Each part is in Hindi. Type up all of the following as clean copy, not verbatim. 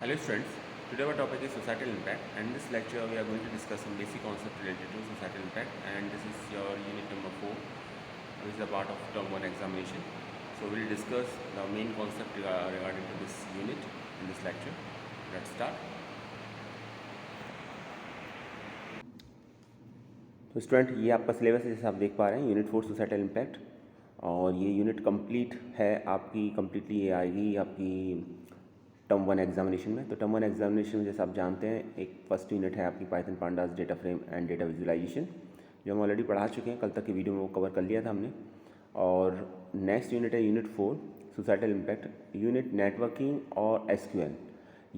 Hello students, today our topic is societal impact, and in this lecture we are going to discuss some basic concepts related to societal impact, and this is your unit number 4, which is a part of term 1 examination. So we will discuss the main concept regarding to this unit in this lecture. Let's start. तो स्टूडेंट ये आपका सिलेबस है, जैसे आप देख पा रहे हैं यूनिट 4 सोसाइटल इम्पैक्ट, और ये यूनिट कंप्लीट है आपकी, कंप्लीटली ये आएगी आपकी टर्म 1 एग्जामिनेशन में। तो टर्म 1 एग्जामिनेशन में जैसे आप जानते हैं एक फर्स्ट यूनिट है आपकी Python pandas data frame and data visualisation, जो हम ऑलरेडी पढ़ा चुके हैं, कल तक की वीडियो में वो कवर कर लिया था हमने। और नेक्स्ट यूनिट है unit 4 societal impact, unit networking और एसक्यूएल।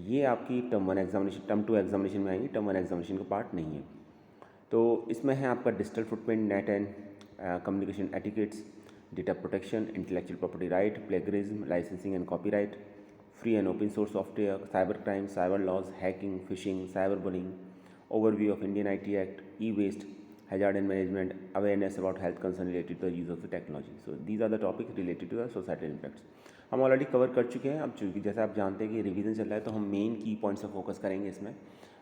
ये आपकी टर्म 1 एग्जामिनेशन, टर्म 2 एग्जामिनेशन में आएंगी, टर्म 1 एग्जामिनेशन का पार्ट नहीं है। तो इसमें है आपका digital footprint, net and communication etiquettes, data protection, intellectual property right, plagiarism, licensing and copyright, free and open source software, cyber crime, cyber laws, hacking, phishing, cyber bullying, overview of Indian IT act, e waste, hazard and management, awareness about health concern related to the use of the technology. So these are the topic related to the societal impacts. हम ऑलरेडी कवर कर चुके हैं। अब चूँकि जैसे आप जानते हैं कि रिवीजन चल रहा है, तो हम मेन की पॉइंट्स पर फोकस करेंगे इसमें,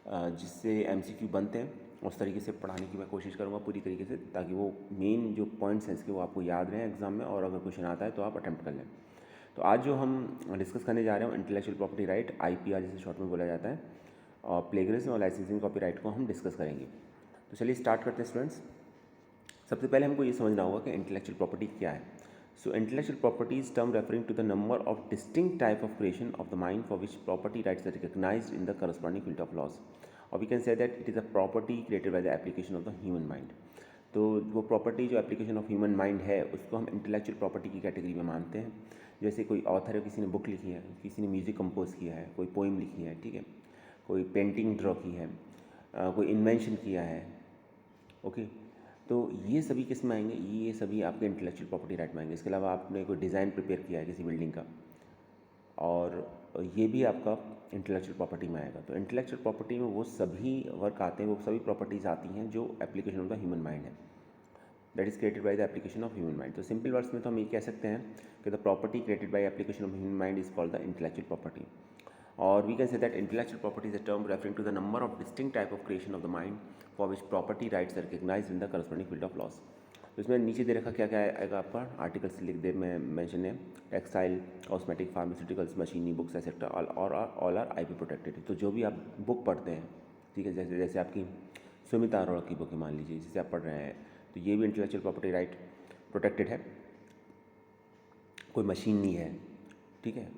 जिससे एमसीक्यू बनते हैं उस तरीके से पढ़ाने की मैं कोशिश करूँगा पूरी तरीके से, ताकि वो मेन जो पॉइंट्स हैं इसके वो आपको याद रहें एग्जाम में, और अगर क्वेश्चन आता है तो आप अटैम्प्ट कर लें। तो आज जो हम डिस्कस करने जा रहे हैं इंटेलेक्चुअल प्रॉपर्टी राइट, आईपीआर जिसे शॉर्ट में बोला जाता है, और प्लेगरिज्म और लाइसेंसिंग कॉपीराइट को हम डिस्कस करेंगे। तो चलिए स्टार्ट करते हैं स्टूडेंट्स। सबसे पहले हमको ये समझना होगा कि इंटेलेक्चुअल प्रॉपर्टी क्या है। So intellectual property is term referring to the number of distinct type of creation of the mind for which property rights are recognised in the corresponding field of laws, और we can say that it is a property created by the application of the human mind. तो वो प्रॉपर्टी जो एप्लीकेशन ऑफ ह्यूमन माइंड है उसको हम इंटेलेक्चुअल प्रॉपर्टी की कैटेगरी में मानते हैं। जैसे कोई ऑथर है, किसी ने बुक लिखी है, किसी ने म्यूज़िक कंपोज किया है, कोई पोइम लिखी है, ठीक है, कोई पेंटिंग ड्रॉ की है, कोई इन्वेंशन किया है, ओके। तो ये सभी किस में आएंगे? ये सभी आपके इंटेलेक्चुअल प्रॉपर्टी राइट में आएंगे। इसके अलावा आपने कोई डिज़ाइन प्रिपेयर किया है किसी बिल्डिंग का, और ये भी आपका इंटेलेक्चुअल प्रॉपर्टी में आएगा। तो इंटेलेक्चुअल प्रॉपर्टी में वो सभी वर्क आते हैं, वो सभी प्रॉपर्टीज़ आती हैं जो application of the human mind है, that is created by the application of human mind. तो सिंपल वर्ड्स में तो हम ये कह सकते हैं कि the property created by application of human mind is called the intellectual property, or we can say that intellectual property is a term referring to the number of distinct type of creation of the mind for which property rights are recognized in the corresponding field of laws। तो इसमें नीचे दे रखा क्या क्या आएगा आपका, आर्टिकल्स लिख दे में मेंशन है, टेक्सटाइल, कॉस्मेटिक, फार्मास्यूटिकल्स, मशीनी, books etcetera, all are IP protected. तो जो भी आप बुक पढ़ते हैं, ठीक है, जैसे जैसे आपकी सुमिता अरोड़ा की बुक है मान लीजिए, जिसे आप पढ़ रहे हैं, तो ये भी इंटेलेक्चुअल प्रॉपर्टी राइट प्रोटेक्टेड है। कोई मशीन नहीं है, ठीक है,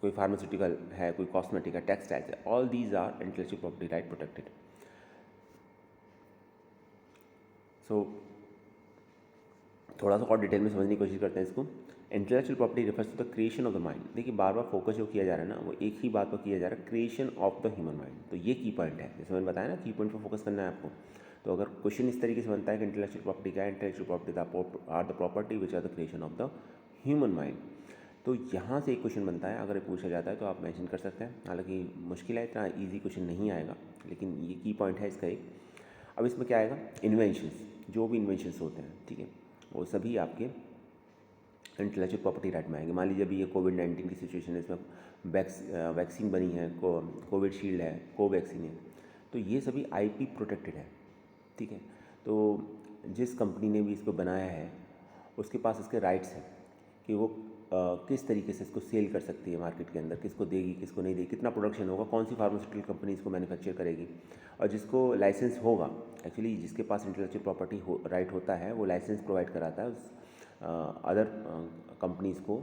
कोई फार्मास्यूटिकल है, कोई कॉस्मेटिक है, टेक्सटाइल्स है, all these are intellectual property right protected. So थोड़ा सा और डिटेल में समझने की कोशिश करते हैं इसको। Intellectual property refers to the creation of the mind. देखिए बार बार फोकस जो किया जा रहा है ना, वो एक ही बात पर किया जा रहा है, creation of the human mind. तो ये की पॉइंट है, जैसे मैंने बताया ना, की पॉइंट पर फोकस करना है आपको। तो अगर क्वेश्चन इस तरीके से बनता है कि इंटेलेक्चुअल प्रॉपर्टी क्या है, intellectual property are the property which are the creation of the human mind. तो यहाँ से एक क्वेश्चन बनता है, अगर ये पूछा जाता है तो आप मेंशन कर सकते हैं। हालांकि मुश्किल है, इतना इजी क्वेश्चन नहीं आएगा, लेकिन ये की पॉइंट है इसका एक। अब इसमें क्या आएगा, इन्वेंशंस, जो भी इन्वेंशंस होते हैं, ठीक है, वो सभी आपके इंटेलेक्चुअल प्रॉपर्टी राइट में आएंगे। मान लीजिए अभी ये कोविड-19 की सिचुएशन है, इसमें वैक्सीन बनी है, कोविड शील्ड है, कोवैक्सीन है, तो ये सभी आईपी प्रोटेक्टेड है, ठीक है। तो जिस कंपनी ने भी इसको बनाया है उसके पास इसके राइट्स हैं कि वो किस तरीके से इसको सेल कर सकती है मार्केट के अंदर, किसको देगी, किसको नहीं देगी, कितना प्रोडक्शन होगा, कौन सी फार्मास्यूटिकल कंपनी इसको मैन्युफैक्चर करेगी, और जिसको लाइसेंस होगा, एक्चुअली जिसके पास इंटेलेक्चुअल प्रॉपर्टी राइट होता है वो लाइसेंस प्रोवाइड कराता है उस अदर कंपनीज़ को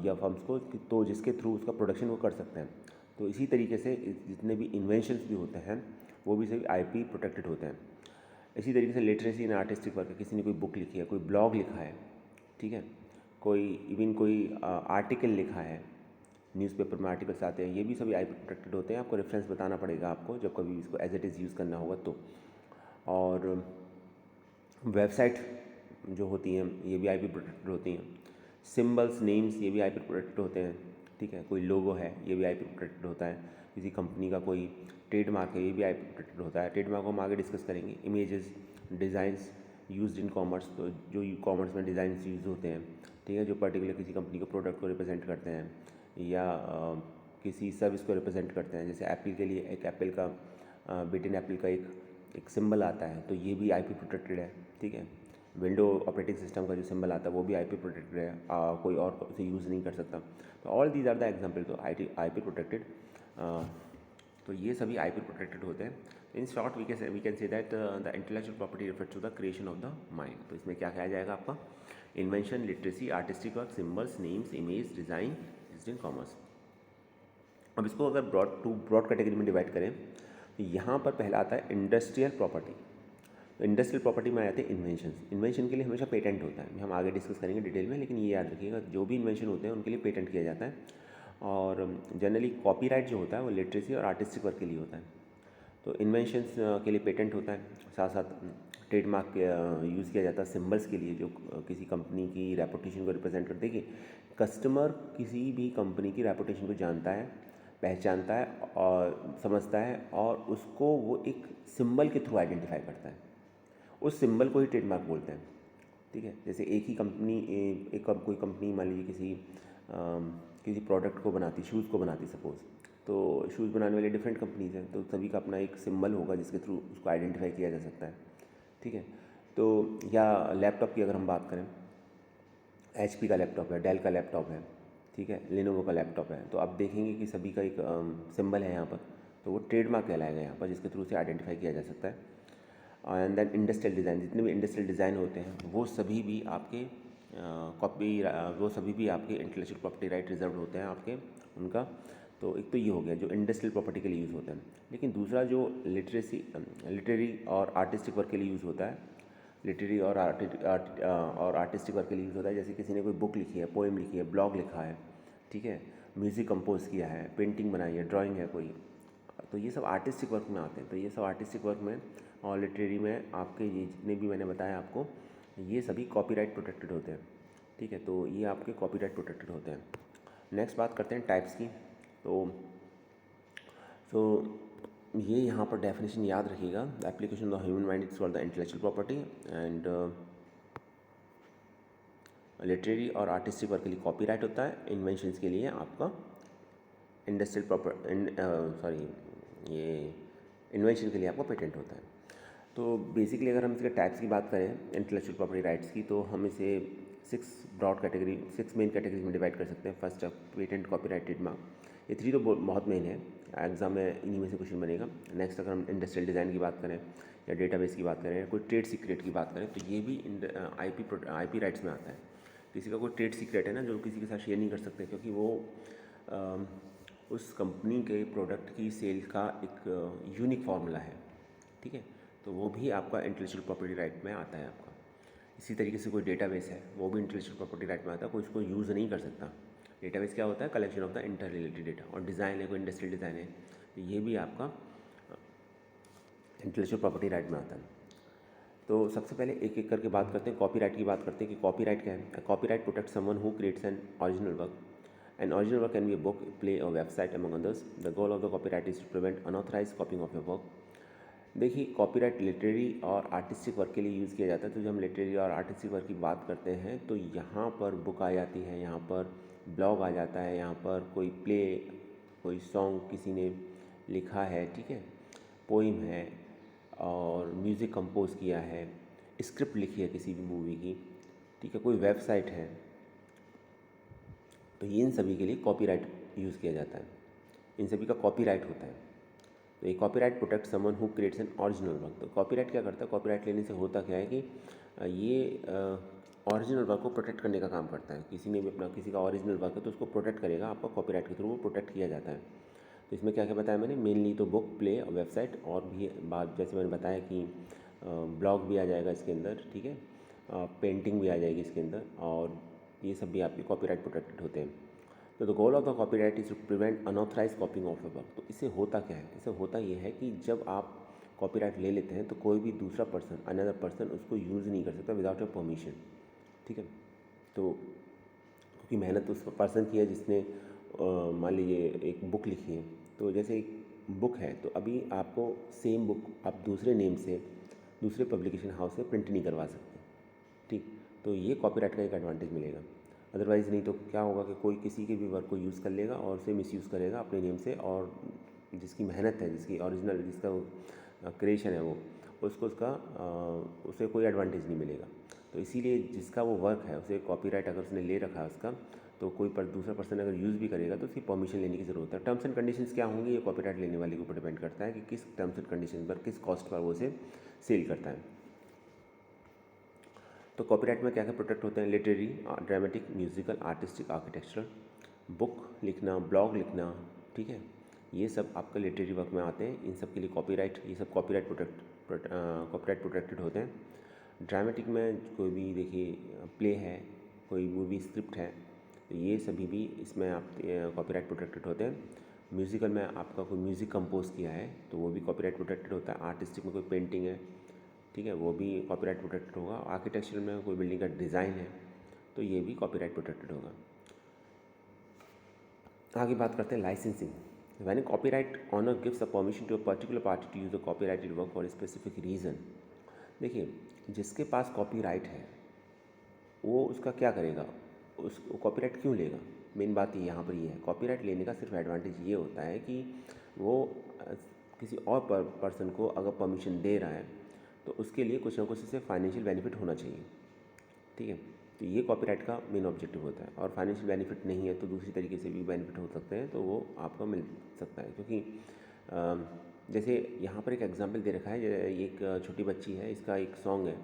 या फर्म्स को, तो जिसके थ्रू उसका प्रोडक्शन वो कर सकते हैं। तो इसी तरीके से जितने भी इन्वेंशंस भी होते हैं वो भी सभी आईपी प्रोटेक्टेड होते हैं। इसी तरीके से लिटरेसी इन आर्टिस्टिक वर्क है, किसी ने कोई बुक लिखी है, कोई ब्लॉग लिखा है, ठीक है, कोई इवन कोई आर्टिकल लिखा है, न्यूज़पेपर में आर्टिकल्स आते हैं, ये भी सभी आईपी प्रोटेक्टेड होते हैं। आपको रेफरेंस बताना पड़ेगा आपको जब कभी इसको एज इट इज़ यूज़ करना होगा तो। और वेबसाइट जो होती हैं ये भी आईपी प्रोटेक्टेड होती हैं। सिंबल्स, नेम्स, ये भी आईपी प्रोटेक्टेड होते हैं, ठीक है। कोई लोगो है, ये भी आईपी प्रोटेक्टेड होता है। किसी कंपनी का कोई ट्रेडमार्क है, ये भी आईपी प्रोटेक्टेड होता है। ट्रेडमार्क को हम आगे डिस्कस करेंगे। Images, designs used in commerce, तो जो कॉमर्स में डिज़ाइंस यूज़ होते हैं, ठीक है, जो पर्टिकुलर किसी कंपनी के प्रोडक्ट को रिप्रेजेंट करते हैं, या किसी सर्विस को रिप्रेजेंट करते हैं। जैसे एप्पल के लिए एक एप्पल का बिट इन एप्पल का एक सिंबल आता है, तो ये भी आईपी प्रोटेक्टेड है, ठीक है। विंडो ऑपरेटिंग सिस्टम का जो सिंबल आता है वो भी आईपी प्रोटेक्टेड है, कोई और उसे यूज़ नहीं कर सकता। तो all these are the example, तो आईपी प्रोटेक्टेड, तो ये सभी आईपी प्रोटेक्टेड होते हैं। In short we can say that the intellectual property refers to the creation of the mind. तो इसमें क्या कहा जाएगा आपका, invention, literacy, artistic work, symbols, names, image, design, digital commerce. अब इसको अगर ब्रॉड कैटेगरी में डिवाइड करें तो यहाँ पर पहला आता है इंडस्ट्रियल प्रॉपर्टी। तो इंडस्ट्रियल प्रॉपर्टी में आ जाते हैं इन्वेंशंस। इन्वेंशन के लिए हमेशा पेटेंट होता है, हम आगे डिस्कस करेंगे डिटेल में, लेकिन ये याद रखिएगा जो भी इन्वेंशन होते हैं उनके लिए पेटेंट किया जाता है। और जनरली कॉपीराइट जो होता है वो लिटरेसी और आर्टिस्टिक वर्क के लिए होता है। तो इन्वेंशंस के लिए पेटेंट होता है, साथ साथ ट्रेडमार्क यूज़ किया जाता है सिंबल्स के लिए, जो किसी कंपनी की रेपुटेशन को रिप्रेजेंट करते हैं। कि कस्टमर किसी भी कंपनी की रेपुटेशन को जानता है, पहचानता है और समझता है, और उसको वो एक सिंबल के थ्रू आइडेंटिफाई करता है। उस सिंबल को ही ट्रेडमार्क बोलते हैं, ठीक है। जैसे एक ही कंपनी कोई कंपनी मान लीजिए किसी प्रोडक्ट को बनाती, शूज़ को बनाती सपोज़, तो शूज़ बनाने वाले डिफरेंट कंपनीज हैं, तो सभी का अपना एक सिंबल होगा जिसके थ्रू उसको आइडेंटिफाई किया जा सकता है, ठीक है। तो या लैपटॉप की अगर हम बात करें, HP का लैपटॉप है, डेल का लैपटॉप है, ठीक है, लेनोवो का लैपटॉप है, तो आप देखेंगे कि सभी का एक सिंबल है यहाँ पर, तो वो ट्रेडमार्क कहलाएगा यहाँ पर, जिसके थ्रू से आइडेंटिफाई किया जा सकता है। एंड देन इंडस्ट्रियल डिज़ाइन, जितने भी इंडस्ट्रियल डिज़ाइन होते हैं वो सभी भी आपके इंटेलेक्चुअल प्रॉपर्टी राइट रिजर्व होते हैं आपके उनका। तो एक तो ये हो गया जो इंडस्ट्रियल प्रॉपर्टी के लिए यूज़ होता है। लेकिन दूसरा जो लिटरेरी और आर्टिस्टिक वर्क के लिए यूज़ होता है, लिटरेरी और आर्टिस्टिक वर्क के लिए यूज़ होता है। जैसे किसी ने कोई बुक लिखी है, पोएम लिखी है, ब्लॉग लिखा है, ठीक है, म्यूज़िक कंपोज किया है, पेंटिंग बनाई है, ड्राइंग है कोई, तो ये सब आर्टिस्टिक वर्क में आते हैं। तो ये सब आर्टिस्टिक वर्क में और लिटरेरी में आपके ये जितने भी मैंने बताया आपको, ये सभी कॉपीराइट प्रोटेक्टेड होते हैं, ठीक है। तो ये आपके कॉपीराइट प्रोटेक्टेड होते हैं। नेक्स्ट बात करते हैं टाइप्स की। तो ये यहाँ पर डेफिनेशन याद रखिएगा, the application of human mind is for the intellectual property, and literary और आर्टिस्टिक वर्क के लिए कॉपीराइट होता है। इन्वेंशंस के लिए आपका इन्वेंशन के लिए आपका पेटेंट होता है। तो बेसिकली अगर हम इसके टाइप्स की बात करें इंटेलेक्चुअल प्रॉपर्टी राइट्स की, तो हम इसे 6 मेन कैटेगरीज में डिवाइड कर सकते हैं। फर्स्ट पेटेंट, कॉपीराइट, ट्रेडमार्क, ये 3 तो बहुत मेन है, एग्जाम में इन्हीं में से क्वेश्चन बनेगा। नेक्स्ट अगर हम इंडस्ट्रियल डिज़ाइन की बात करें या डेटाबेस की बात करें या कोई ट्रेड सीक्रेट की बात करें, तो ये भी आईपी राइट्स में आता है। किसी का कोई ट्रेड सीक्रेट है ना जो किसी के साथ शेयर नहीं कर सकते, क्योंकि वो उस कंपनी के प्रोडक्ट की सेल का एक यूनिक फार्मूला है, ठीक है। तो वो भी आपका इंटेलेक्चुअल प्रॉपर्टी राइट में आता है आपका। इसी तरीके से कोई डेटाबेस है, वो भी इंटेलेक्चुअल प्रॉपर्टी राइट में आता है, कोई उसको यूज़ नहीं कर सकता। डेटाबेस क्या होता है, collection of the inter related data. और डिज़ाइन है, कोई इंडस्ट्रियल डिज़ाइन है, तो ये भी आपका इंटेलेक्चुअल प्रॉपर्टी राइट में आता है। तो सबसे पहले एक एक करके बात करते हैं, कॉपीराइट की बात करते हैं कि कॉपीराइट क्या है। Copyright protect someone who creates an original work. An original work can be a book, play, or website, among others. The goal of the copyright is to prevent unauthorized copying of your work. देखिए, कॉपीराइट लिटरेरी और आर्टिस्टिक वर्क के लिए यूज़ किया जाता है। तो जब हम लिटरेरी और आर्टिस्टिक वर्क की बात करते हैं तो यहाँ पर बुक आ जाती है, यहाँ पर ब्लॉग आ जाता है, यहाँ पर कोई प्ले, कोई सॉन्ग किसी ने लिखा है, ठीक है, पोइम है, और म्यूज़िक कंपोज किया है, स्क्रिप्ट लिखी है किसी भी मूवी की, ठीक है, कोई वेबसाइट है, तो इन सभी के लिए कॉपीराइट यूज़ किया जाता है, इन सभी का कॉपीराइट होता है। तो ये copyright protect someone who creates an original work. तो कॉपीराइट क्या करता है, कॉपीराइट लेने से होता क्या है कि ये ओरिजिनल वर्क को प्रोटेक्ट करने का काम करता है। किसी ने भी अपना किसी का ओरिजिनल वर्क है तो उसको प्रोटेक्ट करेगा, आपका कॉपीराइट के थ्रू वो प्रोटेक्ट किया जाता है। तो इसमें क्या क्या बताया मैंने, मेनली तो बुक, प्ले और वेबसाइट, और भी बात जैसे मैंने बताया कि ब्लॉग भी आ जाएगा इसके अंदर, ठीक है, पेंटिंग भी आ जाएगी इसके अंदर, और ये सब भी आपके कॉपीराइट प्रोटेक्टेड होते हैं। तो the goal of the copyright is to prevent unauthorise copying of a work. तो इससे होता क्या है, इससे होता ये है कि जब आप कॉपीराइट ले लेते हैं तो कोई भी दूसरा पर्सन, अनदर पर्सन उसको यूज़ नहीं कर सकता विदाउट योर परमिशन, ठीक है। तो क्योंकि मेहनत उस पर्सन की है जिसने मान लीजिए एक बुक लिखी है, तो जैसे एक बुक है तो अभी आपको सेम बुक आप दूसरे नेम से दूसरे पब्लिकेशन हाउस से प्रिंट नहीं करवा सकते, ठीक। तो ये कॉपीराइट का एक एडवांटेज मिलेगा। अदरवाइज़ नहीं तो क्या होगा कि कोई किसी के भी वर्क को यूज़ कर लेगा और उसे मिसयूज़ करेगा अपने नेम से, और जिसकी मेहनत है, जिसकी ओरिजिनल, जिसका क्रिएशन है, वो उसको उसे कोई एडवांटेज नहीं मिलेगा। तो इसीलिए जिसका वो वर्क है उसे कॉपीराइट अगर उसने ले रखा है उसका, तो कोई दूसरा पर्सन अगर यूज़ भी करेगा तो उसकी परमिशन लेने की ज़रूरत है। टर्म्स एंड कंडीशंस क्या होंगी, ये कॉपीराइट लेने वाले के ऊपर डिपेंड करता है कि किस टर्म्स एंड कंडीशन पर, किस कॉस्ट पर वो उसे सेल करता है। तो कॉपीराइट में क्या क्या प्रोटेक्ट होते हैं? Literary, dramatic, musical, artistic, architectural, book लिखना, ब्लॉग लिखना, ठीक है, ये सब आपका लिटरेरी वर्क में आते हैं। इन सब के लिए कॉपीराइट, ये सब कॉपीराइट प्रोटेक्टेड होते हैं। ड्रामेटिक में कोई भी देखिए प्ले है, कोई मूवी स्क्रिप्ट है, तो ये सभी भी इसमें आप कॉपीराइट प्रोटेक्टेड होते हैं। म्यूज़िकल में आपका कोई म्यूज़िक कंपोज किया है तो वो भी कॉपीराइट प्रोटेक्टेड होता है। आर्टिस्टिक में कोई पेंटिंग है, ठीक है, वो भी कॉपीराइट प्रोटेक्टेड होगा। आर्किटेक्चर में कोई बिल्डिंग का डिज़ाइन है तो ये भी कॉपीराइट प्रोटेक्टेड होगा। आगे बात करते हैं licensing. When copyright owner gives a permission to a particular party to use the copyrighted work for a specific reason. देखिए, जिसके पास कॉपीराइट है वो उसका क्या करेगा, उस कॉपीराइट क्यों लेगा? मेन बात ये यहाँ पर ये है, कॉपीराइट लेने का सिर्फ एडवांटेज ये होता है कि वो किसी और पर्सन को अगर परमिशन दे रहा है तो उसके लिए कुछ ना कुछ इससे फाइनेंशियल बेनिफिट होना चाहिए, ठीक है। तो ये कॉपीराइट का मेन ऑब्जेक्टिव होता है। और फाइनेंशियल बेनिफिट नहीं है तो दूसरी तरीके से भी बेनिफिट हो सकते हैं, तो वो आपको मिल सकता है। क्योंकि जैसे यहाँ पर एक एग्जांपल दे रखा है, एक छोटी बच्ची है, इसका एक सॉन्ग है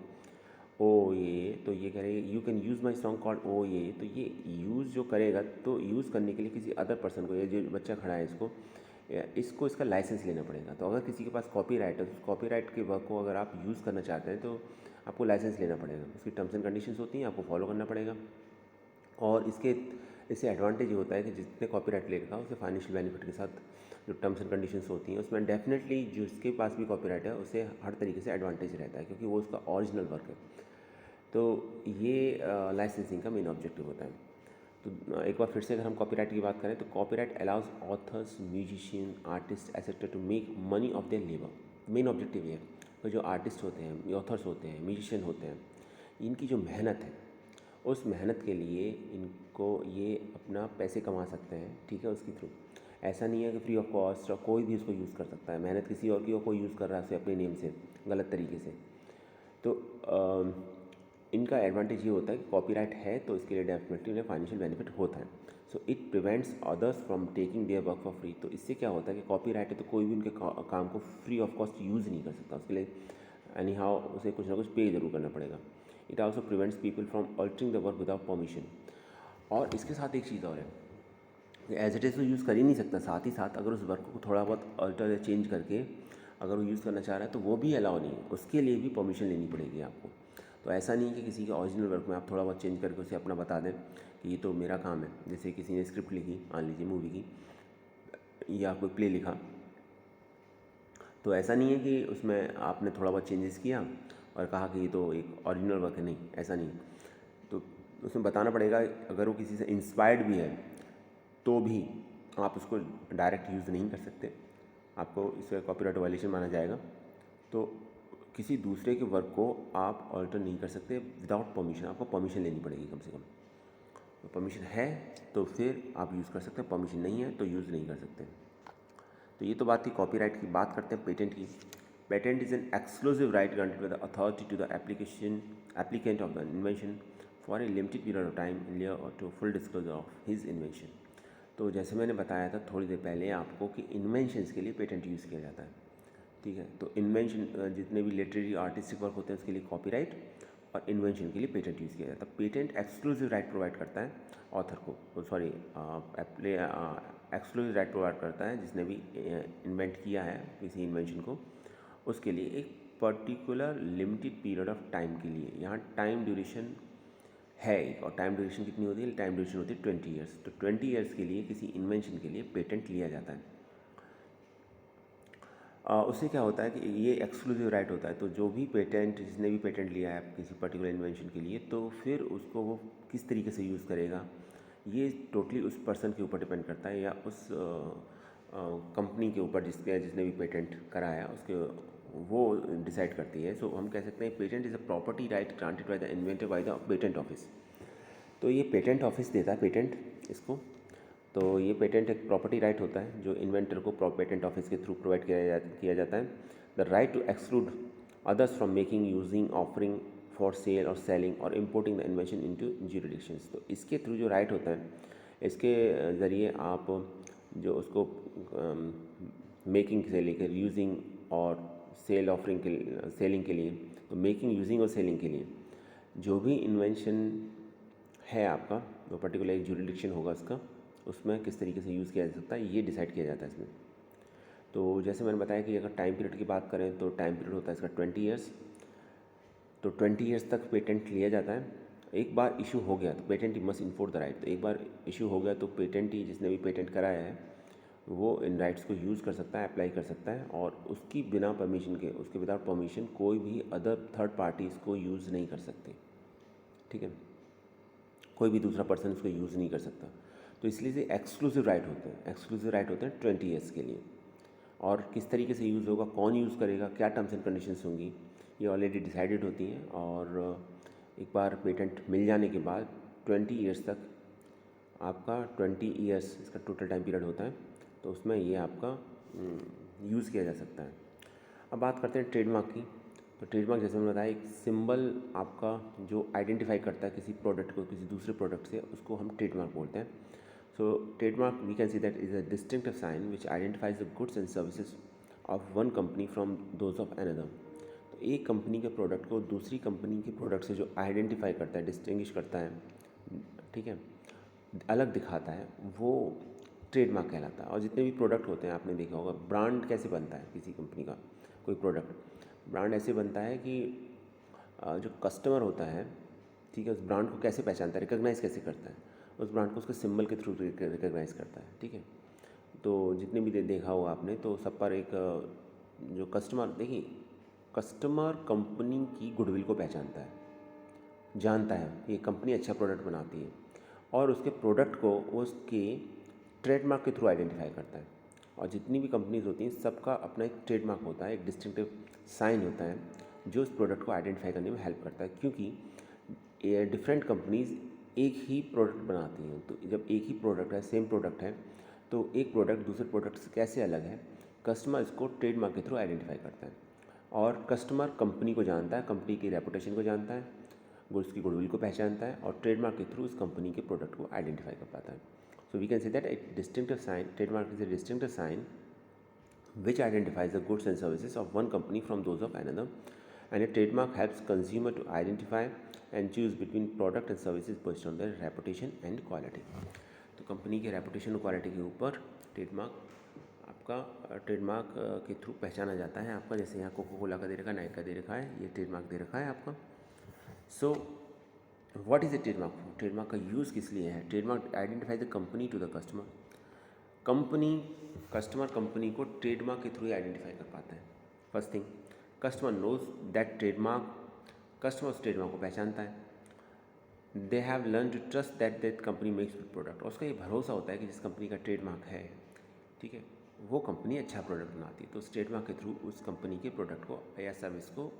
ओ ये, तो ये कह रही है you can use my song called oh yeah. तो ये यूज़ जो करेगा तो यूज़ करने के लिए किसी अदर पर्सन को, ये जो बच्चा खड़ा है इसको इसका लाइसेंस लेना पड़ेगा। तो अगर किसी के पास कॉपीराइट है तो उस कॉपीराइट के वर्क को अगर आप यूज़ करना चाहते हैं तो आपको लाइसेंस लेना पड़ेगा। उसकी टर्म्स एंड कंडीशंस होती हैं, आपको फॉलो करना पड़ेगा। और इससे एडवांटेज ये होता है कि जितने कॉपीराइट ले रखा उसे फाइनेंशियल बेनिफिट के साथ जो टर्म्स एंड कंडीशंस होती हैं उसमें डेफिनेटली जिसके पास भी कॉपीराइट है उसे हर तरीके से एडवांटेज रहता है, क्योंकि वो उसका ओरिजिनल वर्क है। तो ये लाइसेंसिंग का मेन ऑब्जेक्टिव होता है। तो एक बार फिर से अगर हम कॉपीराइट की बात करें तो copyright allows authors, musician, artist etcetera to make money of their labour. Main objective ये है। तो जो आर्टिस्ट होते हैं, ऑथर्स होते हैं, म्यूजिशियन होते हैं, इनकी जो मेहनत है उस मेहनत के लिए इनको ये अपना पैसे कमा सकते हैं, ठीक है, उसके थ्रू। ऐसा नहीं है कि फ्री ऑफ कॉस्ट और कोई भी उसको यूज़ कर सकता है। मेहनत किसी और की, और कोई यूज़ कर रहा है उसे अपने नेम से गलत तरीके से। तो इनका एडवांटेज ये होता है कि कॉपीराइट है तो इसके लिए डेफिनेटली उन्हें फाइनेंशियल बेनिफिट होता है। So it prevents others from taking their work for free. तो इससे क्या होता है कि कॉपीराइट है तो कोई भी उनके काम को फ्री ऑफ कॉस्ट यूज़ नहीं कर सकता, उसके लिए एनी हाउ उसे कुछ ना कुछ पे जरूर करना पड़ेगा। It also prevents people from altering the work without permission. और इसके साथ एक चीज़ और है कि एज इट इज़ तो यूज़ कर ही नहीं सकता, साथ ही साथ अगर उस वर्क को थोड़ा बहुत अल्टर या चेंज करके अगर वो यूज़ करना चाह रहा है तो वो भी अलाउ नहीं है, उसके लिए भी परमिशन लेनी पड़ेगी आपको। तो ऐसा नहीं है कि किसी के ओरिजिनल वर्क में आप थोड़ा बहुत चेंज करके उसे अपना बता दें कि ये तो मेरा काम है। जैसे किसी ने स्क्रिप्ट लिखी, मान लीजिए मूवी की या कोई प्ले लिखा, तो ऐसा नहीं है कि उसमें आपने थोड़ा बहुत चेंजेस किया और कहा कि ये तो एक ओरिजिनल वर्क है, नहीं, ऐसा नहीं। तो उसमें बताना पड़ेगा, अगर वो किसी से इंस्पायर्ड भी है तो भी आप उसको डायरेक्ट यूज़ नहीं कर सकते, आपको इसका कॉपीराइट वायलेशन माना जाएगा। तो किसी दूसरे के वर्क को आप ऑल्टर नहीं कर सकते विदाउट परमिशन, आपको परमिशन लेनी पड़ेगी कम से कम। तो परमिशन है तो फिर आप यूज़ कर सकते हैं, परमिशन नहीं है तो यूज़ नहीं कर सकते। तो ये तो बात थी कॉपीराइट की। बात करते हैं पेटेंट की। Patent is an exclusive right granted by the authority to the applicant of the invention for a limited period of time in lear or to full disclosure of his invention. तो जैसे मैंने बताया था थोड़ी देर पहले आपको कि इन्वेंशंस के लिए पेटेंट यूज़ किया जाता है, ठीक है। तो इन्वेंशन जितने भी लिटरेरी आर्टिस्टिक वर्क होते हैं उसके लिए कॉपीराइट और इन्वेंशन के लिए पेटेंट यूज़ किया जाता है। पेटेंट एक्सक्लूसिव राइट प्रोवाइड करता है ऑथर को, सॉरी एक्सक्लूसिव राइट प्रोवाइड करता है जिसने भी इन्वेंट किया है किसी इन्वेंशन को, उसके लिए एक particular limited period of time के लिए। यहाँ टाइम ड्यूरेशन है एक, और टाइम ड्यूरेशन कितनी होती है? टाइम ड्यूरेशन होती है 20 ईयर्स। तो 20 ईयर्स के लिए किसी इन्वेंशन के लिए पेटेंट लिया जाता है। उससे क्या होता है कि ये एक्सक्लूसिव राइट होता है। तो जो भी पेटेंट, जिसने भी पेटेंट लिया है किसी पर्टिकुलर इन्वेंशन के लिए, तो फिर उसको वो किस तरीके से यूज़ करेगा ये टोटली उस पर्सन के ऊपर डिपेंड करता है, या उस कंपनी के ऊपर जिसने भी पेटेंट कराया उसके, वो डिसाइड करती है। सो हम कह सकते हैं patent is a property right granted by the inventor by the patent office. तो ये पेटेंट ऑफिस देता है पेटेंट इसको। तो ये पेटेंट एक प्रॉपर्टी राइट होता है जो इन्वेंटर को पेटेंट ऑफिस के थ्रू प्रोवाइड किया जाता है। The right to exclude others from making, using, offering for sale और सेलिंग और importing the invention into jurisdictions. तो इसके थ्रू जो राइट होता है, इसके ज़रिए आप जो उसको मेकिंग से लेकर यूजिंग और सेल ऑफरिंग के सेलिंग के लिए, तो मेकिंग, यूजिंग और सेलिंग के लिए जो भी इन्वेंशन है आपका, वो पर्टिकुलर एक ज्यूरिडिक्शन होगा उसका, उसमें किस तरीके से यूज़ किया जा सकता है ये डिसाइड किया जाता है इसमें। तो जैसे मैंने बताया कि अगर टाइम पीरियड की बात करें तो टाइम पीरियड होता है इसका 20 ईयर्स। तो 20 ईयर्स तक पेटेंट लिया जाता है। एक बार इशू हो गया तो patent he must enforce the right. तो एक बार इशू हो गया तो पेटेंट ही, जिसने भी पेटेंट कराया है वो इन राइट्स को यूज़ कर सकता है, अप्लाई कर सकता है, और उसकी बिना परमिशन के, उसके विदाउट परमिशन कोई भी अदर थर्ड पार्टी इसको यूज़ नहीं कर सकते। ठीक है, कोई भी दूसरा पर्सन इसको यूज़ नहीं कर सकता। तो इसलिए से एक्सक्लूसिव राइट होते हैं, एक्सक्लूसिव राइट होते हैं 20 ईयर्स के लिए। और किस तरीके से यूज़ होगा, कौन यूज़ करेगा, क्या टर्म्स एंड कंडीशंस होंगी, ये ऑलरेडी डिसाइडेड होती हैं। और एक बार पेटेंट मिल जाने के बाद 20 ईयर्स तक आपका, 20 ईयर्स इसका टोटल टाइम पीरियड होता है, तो उसमें ये आपका यूज़ किया जा सकता है। अब बात करते हैं ट्रेडमार्क की। तो ट्रेडमार्क जैसे मैंने बताया, एक सिंबल आपका जो आइडेंटिफाई करता है किसी प्रोडक्ट को किसी दूसरे प्रोडक्ट से, उसको हम ट्रेडमार्क बोलते हैं। So trademark we can see that is a distinctive sign which identifies the goods and services of one company from those of another. तो एक कंपनी के प्रोडक्ट को दूसरी कंपनी के प्रोडक्ट से जो आइडेंटिफाई करता है, डिस्टिंग्विश करता है, ठीक है, अलग दिखाता है, वो ट्रेडमार्क कहलाता है। और जितने भी प्रोडक्ट होते हैं, आपने देखा होगा ब्रांड कैसे बनता है किसी कंपनी का, कोई प्रोडक्ट ब्रांड ऐसे बनता है कि जो कस्टमर होता है, ठीक है, उस ब्रांड को कैसे पहचानता है, रिकॉग्नाइज़ कैसे करता है, उस ब्रांड को उसके सिंबल के थ्रू रिकॉग्नाइज़ करता है। ठीक है, तो जितने भी देखा होगा आपने, तो सब पर एक जो कस्टमर, देखिए कस्टमर कंपनी की गुडविल को पहचानता है, जानता है ये कंपनी अच्छा प्रोडक्ट बनाती है, और उसके प्रोडक्ट को उसके ट्रेडमार्क के थ्रू आइडेंटिफाई करता है। और जितनी भी कंपनीज होती हैं सबका अपना एक ट्रेडमार्क होता है, एक डिस्टिंक्टिव साइन होता है जो उस प्रोडक्ट को आइडेंटिफाई करने में हेल्प करता है। क्योंकि डिफरेंट कंपनीज एक ही प्रोडक्ट बनाती हैं, तो जब एक ही प्रोडक्ट है, सेम प्रोडक्ट है, तो एक प्रोडक्ट दूसरे प्रोडक्ट से कैसे अलग है, कस्टमर इसको ट्रेडमार्क के थ्रू आइडेंटिफाई करता है। और कस्टमर कंपनी को जानता है, कंपनी की रेपुटेशन को जानता है, उसकी गुडविल को पहचानता है, और ट्रेडमार्क के थ्रू उस कंपनी के प्रोडक्ट को आइडेंटिफाई कर पाता है। So we can say that a distinctive sign, trademark is a distinctive sign which identifies the goods and services of one company from those of another, and a trademark helps consumer to identify and choose between product and services based on their reputation and quality. तो कंपनी के रेपुटेशन और क्वालिटी के ऊपर ट्रेडमार्क आपका ट्रेडमार्क के थ्रू पहचाना जाता है आपका। जैसे यहाँ कोको कोला का दे रखा है, नाइक का दे रखा है, ये ट्रेडमार्क दे रखा है आपका। So what is a trademark? Trademark का यूज़ किस लिए है? Trademark identify the company to the customer. Customer company को ट्रेडमार्क के थ्रू ही आइडेंटिफाई कर पाता है। First thing, customer knows that trademark, customer उस ट्रेडमार्क को पहचानता है। They have learn to trust that company makes good product, और उसका ये भरोसा होता है कि जिस कंपनी का ट्रेडमार्क है, ठीक है, वो कंपनी अच्छा प्रोडक्ट बनाती है। तो उस ट्रेडमार्क के थ्रू उस कंपनी के प्रोडक्ट को या सर्विस को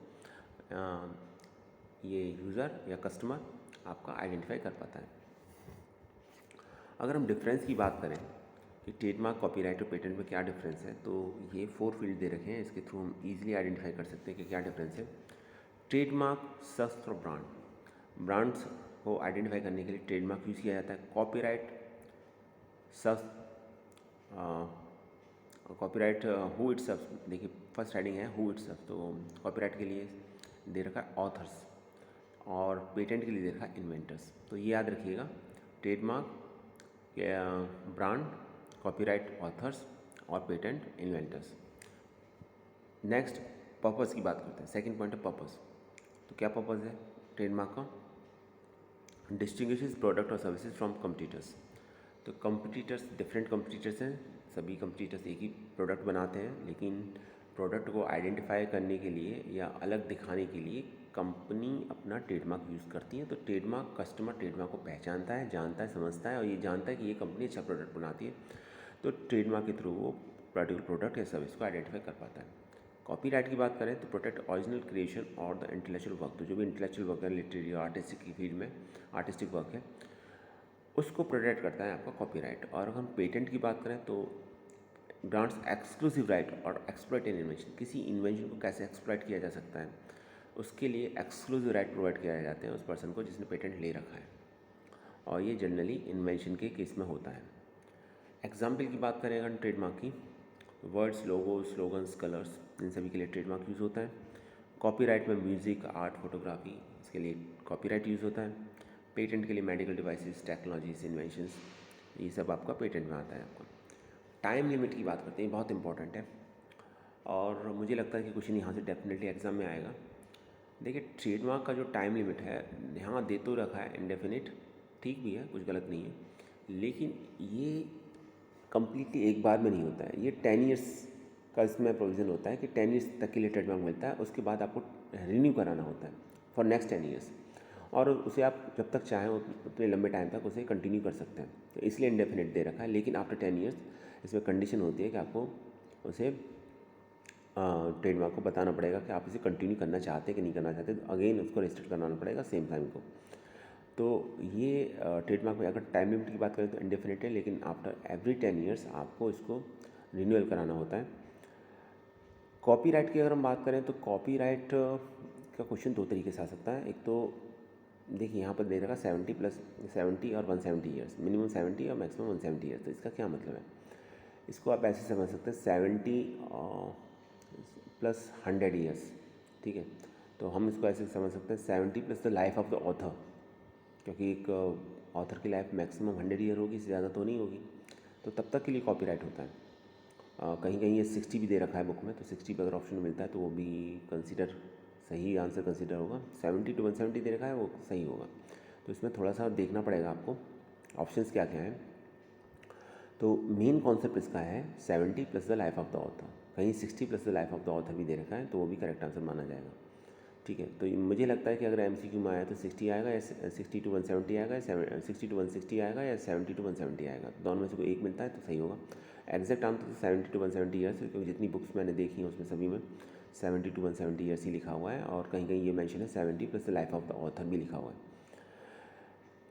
ये यूज़र या कस्टमर आपका आइडेंटिफाई कर पाता है। अगर हम डिफरेंस की बात करें कि ट्रेडमार्क, कॉपीराइट और पेटेंट में क्या डिफरेंस है, तो ये 4 फील्ड दे रखे हैं, इसके थ्रू हम इजीली आइडेंटिफाई कर सकते हैं कि क्या डिफरेंस है। Trademark search for brand, brands को आइडेंटिफाई करने के लिए ट्रेडमार्क यूज़ किया जाता है। Copyright search, copyright who itself, देखिए फर्स्ट हेडिंग है हु इट्सेल्फ, तो कॉपीराइट के लिए दे रखा है ऑथर्स, और पेटेंट के लिए दे रखा है इन्वेंटर्स। तो ये याद रखिएगा, ट्रेडमार्क, ब्रांड, कॉपीराइट ऑथर्स, और पेटेंट इन्वेंटर्स। नेक्स्ट पर्पस की बात करते हैं। सेकंड पॉइंट है पर्पस। तो क्या पर्पस है ट्रेडमार्क का? डिस्टिंग्विशेस प्रोडक्ट और सर्विसेज फ्रॉम कम्पिटिटर्स। तो कम्पिटिटर्स, डिफरेंट कम्पिटिटर्स हैं, सभी कम्पिटिटर्स एक ही प्रोडक्ट बनाते हैं, लेकिन प्रोडक्ट को आइडेंटिफाई करने के लिए या अलग दिखाने के लिए कंपनी अपना ट्रेडमार्क यूज़ करती है। तो ट्रेडमार्क, कस्टमर ट्रेडमार्क को पहचानता है, जानता है, समझता है, और ये जानता है कि ये कंपनी अच्छा प्रोडक्ट बनाती है, तो ट्रेडमार्क के थ्रू वो पर्टिकुलर प्रोडक्ट या सर्विस को आइडेंटिफाई कर पाता है। कॉपीराइट की बात करें तो प्रोटेक्ट ओरिजिनल क्रिएशन और द इंटेलेक्चुअल वर्क, तो जो भी इंटेलेक्चुअल वर्क है लिटरेरी आर्टिस्टिक की फील्ड में आर्टिस्टिक वर्क है उसको प्रोटेक्ट करता है आपका कॉपीराइट। और अगर हम पेटेंट की बात करें तो ग्रांट्स एक्सक्लूसिव राइट और एक्सप्लॉइट एन इन्वेंशन, किसी इन्वेंशन को कैसे एक्सप्लॉइट किया जा सकता है उसके लिए एक्सक्लूसिव राइट प्रोवाइड किया जाते हैं उस पर्सन को जिसने पेटेंट ले रखा है, और ये जनरली इन्वेंशन के केस में होता है। एग्जाम्पल की बात करें अगर ट्रेडमार्क की, वर्ड्स, लोगो, स्लोगन्स, कलर्स, इन सभी के लिए ट्रेडमार्क यूज़ होता है। कॉपीराइट में म्यूज़िक, आर्ट, फोटोग्राफी, इसके लिए कॉपीराइट यूज़ होता है। पेटेंट के लिए मेडिकल डिवाइसेस, टेक्नोलॉजीज, इन्वेंशंस, ये सब आपका पेटेंट में आता है। आपका टाइम लिमिट की बात करते हैं, बहुत इंपॉर्टेंट है और मुझे लगता है कि क्वेश्चन यहाँ से डेफिनेटली एग्जाम में आएगा। देखिए ट्रेडमार्क का जो टाइम लिमिट है यहाँ दे तो रखा है इंडेफिनिट, ठीक भी है, कुछ गलत नहीं है, लेकिन ये कम्प्लीटली एक बार में नहीं होता है। ये 10 ईयर्स का इसमें प्रोविज़न होता है कि 10 ईयर्स तक के लिए ट्रेडमार्क मिलता है, उसके बाद आपको रिन्यू कराना होता है फॉर नेक्स्ट 10 ईयर्स, और उसे आप जब तक चाहें उतने लंबे टाइम तक उसे कंटिन्यू कर सकते हैं, तो इसलिए इंडेफिनिट दे रखा है। लेकिन आफ्टर 10 ईयर्स इसमें कंडीशन होती है कि आपको उसे ट्रेडमार्क को बताना पड़ेगा कि आप इसे कंटिन्यू करना चाहते हैं कि नहीं करना चाहते, तो अगेन उसको रजिस्टर कराना पड़ेगा सेम टाइम को। तो ये ट्रेडमार्क में अगर टाइम लिमिट की बात करें तो इंडेफिनिट है, लेकिन आफ्टर एवरी 10 ईयर्स आपको इसको रिन्यूअल कराना होता है। कॉपीराइट की अगर हम बात करें तो कॉपीराइट का क्वेश्चन दो तरीके से आ सकता है। एक तो देखिए यहाँ पर दे रखा 70 और 170 ईयर्स, मिनिमम 70 और मैक्सिमम 170 ईयर्स। तो इसका क्या मतलब है, इसको आप ऐसे समझ सकते हैं 70 प्लस 100 ईयर्स, ठीक है। तो हम इसको ऐसे समझ सकते हैं 70 plus the life of the author, क्योंकि एक ऑथर की लाइफ मैक्सिमम 100 ईयर होगी, इससे ज़्यादा तो नहीं होगी, तो तब तक के लिए कॉपीराइट होता है। कहीं कहीं ये 60 भी दे रखा है बुक में, तो 60 पे अगर ऑप्शन मिलता है तो वो भी कंसिडर, सही आंसर कंसिडर होगा। 70 to 170 दे रखा है वो सही होगा, तो इसमें थोड़ा सा देखना पड़ेगा आपको ऑप्शंस क्या क्या हैं। तो मेन कॉन्सेप्ट इसका है 70 plus the life of the author, कहीं 60 plus the life of the author भी दे रखा है, तो वो भी करेक्ट आंसर माना जाएगा, ठीक है। तो मुझे लगता है कि अगर MCQ में आया तो 60 आएगा या 60 to 170 आएगा, या 60 to 160 आएगा, या 70 to 170 आएगा, दोनों में से कोई एक मिलता है तो सही होगा। एग्जैक्ट आंसर तो 70 to 170 ईयर्स है, क्योंकि जितनी बुक्स मैंने देखी हैं उसमें सभी में 70 to 170 ईयर्स ही लिखा हुआ है, और कहीं कहीं ये मेंशन है 70 plus the life of the author भी लिखा हुआ है।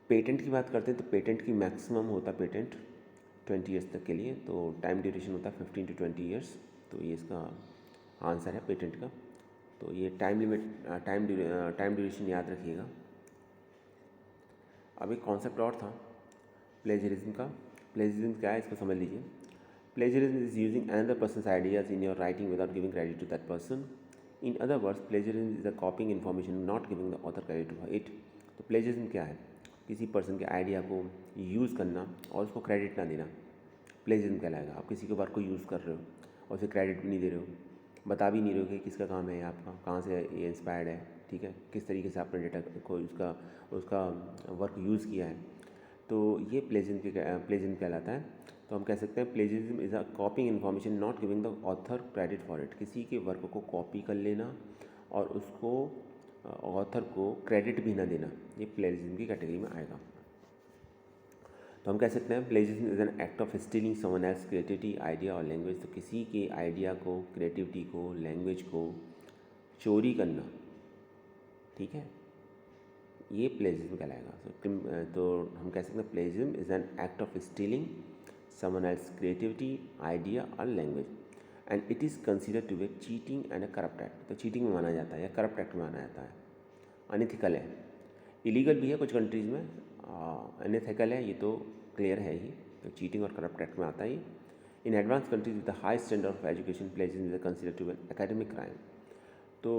पेटेंट की बात करते हैं तो पेटेंट की मैक्सिमम होता है पेटेंट 20 ईयर्स तक के लिए, तो टाइम ड्यूरेशन होता है 15 to 20 ईयर्स, तो ये इसका आंसर है पेटेंट का। तो ये टाइम लिमिट, टाइम ड्यूरेशन याद रखिएगा। अब एक कॉन्सेप्ट और था प्लेजरिज्म का। प्लेजरिज्म क्या है इसको समझ लीजिए। Plagiarism is using another persons ideas in your writing without giving credit to that person. In other words plagiarism is a copying information not giving the author credit for it. तो प्लेजरिज्म क्या है, किसी पर्सन के आइडिया को यूज़ करना और उसको क्रेडिट ना देना, प्लेजरिज्म कहलाएगा। आप किसी के वर्क को यूज़ कर रहे हो और उसे क्रेडिट भी नहीं दे रहे हो, बता भी नहीं रहे हो कि किसका काम है, आपका कहाँ से ये इंस्पायर्ड है, ठीक है, किस तरीके से आपने डेटा को उसका वर्क यूज़ किया है, तो ये प्लेजरिज्म कहलाता है। तो हम कह सकते हैं plagiarism is a copying information not giving the author credit for it. किसी के वर्क को कॉपी कर लेना और उसको ऑथर को क्रेडिट भी ना देना, ये प्लेजरिज्म की कैटेगरी में आएगा। तो हम कह सकते हैं plagiarism is an act of stealing someone else creativity, idea और लैंग्वेज। तो किसी के आइडिया को, क्रिएटिविटी को, लैंग्वेज को चोरी करना, ठीक है, ये प्लेजरिज्म कहलाएगा। तो हम कह सकते हैं plagiarism is an act of stealing someone else creativity, idea और language and it is considered to be cheating and a corrupt act. तो चीटिंग में माना जाता है या करप्ट एक्ट में माना जाता है, अनइथिकल है, इलीगल भी है कुछ कंट्रीज़ में, अनएथिकल है, ये तो क्लियर है ही। तो चीटिंग और करप्ट एक्ट में आता है। In advance countries with the high standard of education plagiarism is considered to be academic crime. तो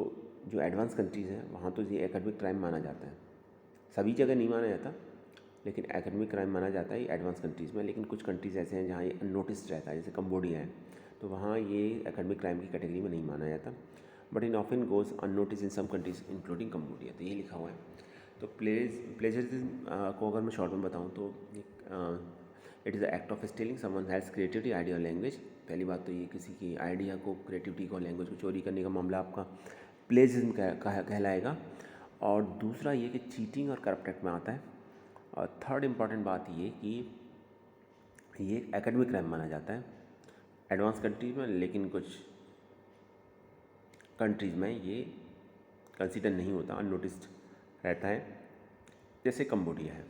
जो एडवांस कंट्रीज़ हैं वहाँ तो ये एकेडमिक क्राइम माना जाता है, सभी जगह नहीं माना जाता, लेकिन एकेडमिक क्राइम माना जाता है एडवांस कंट्रीज़ में। लेकिन कुछ कंट्रीज़ ऐसे हैं जहाँ ये अननोटिस्ड रहता है, जैसे कंबोडिया है, तो वहाँ ये एकेडमिक क्राइम की कैटेगरी में नहीं माना जाता, but in often goes unnoticed in some countries including Cambodia. तो ये लिखा हुआ है। तो प्लेजरिज्म को अगर मैं शॉर्ट में बताऊँ तो it is the act of stealing someone has creativity, idea और लैंग्वेज। पहली बात तो ये किसी की आइडिया को, क्रिएटिविटी को, लैंग्वेज को चोरी करने का मामला आपका प्लेजरिज्म कहलाएगा। और दूसरा ये कि चीटिंग और करप्ट एक्ट में आता है। और थर्ड इम्पॉर्टेंट बात ये कि ये एकेडमिक क्राइम माना जाता है एडवांस कंट्रीज में, लेकिन कुछ कंट्रीज़ में ये कंसिडर नहीं होता, अननोटिस्ड रहता है, जैसे कंबोडिया है।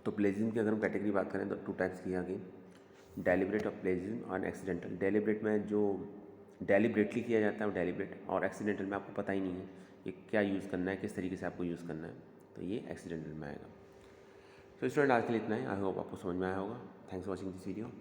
तो प्लेजिज्म की अगर हम कैटेगरी बात करें तो 2 टाइप्स की आगे, डेलिब्रेट और प्लेजिज्म और एक्सीडेंटल। डेलिब्रेट में जो डेलिब्रेटली किया जाता है वो डेलिब्रेट, और एक्सीडेंटल में आपको पता ही नहीं है कि क्या यूज़ करना है, किस तरीके से आपको यूज़ करना है, तो ये एक्सीडेंटल में आएगा। तो स्टूडेंट आज के लिए इतना ही। आई होप आपको समझ में आया होगा। Thanks for watching this video.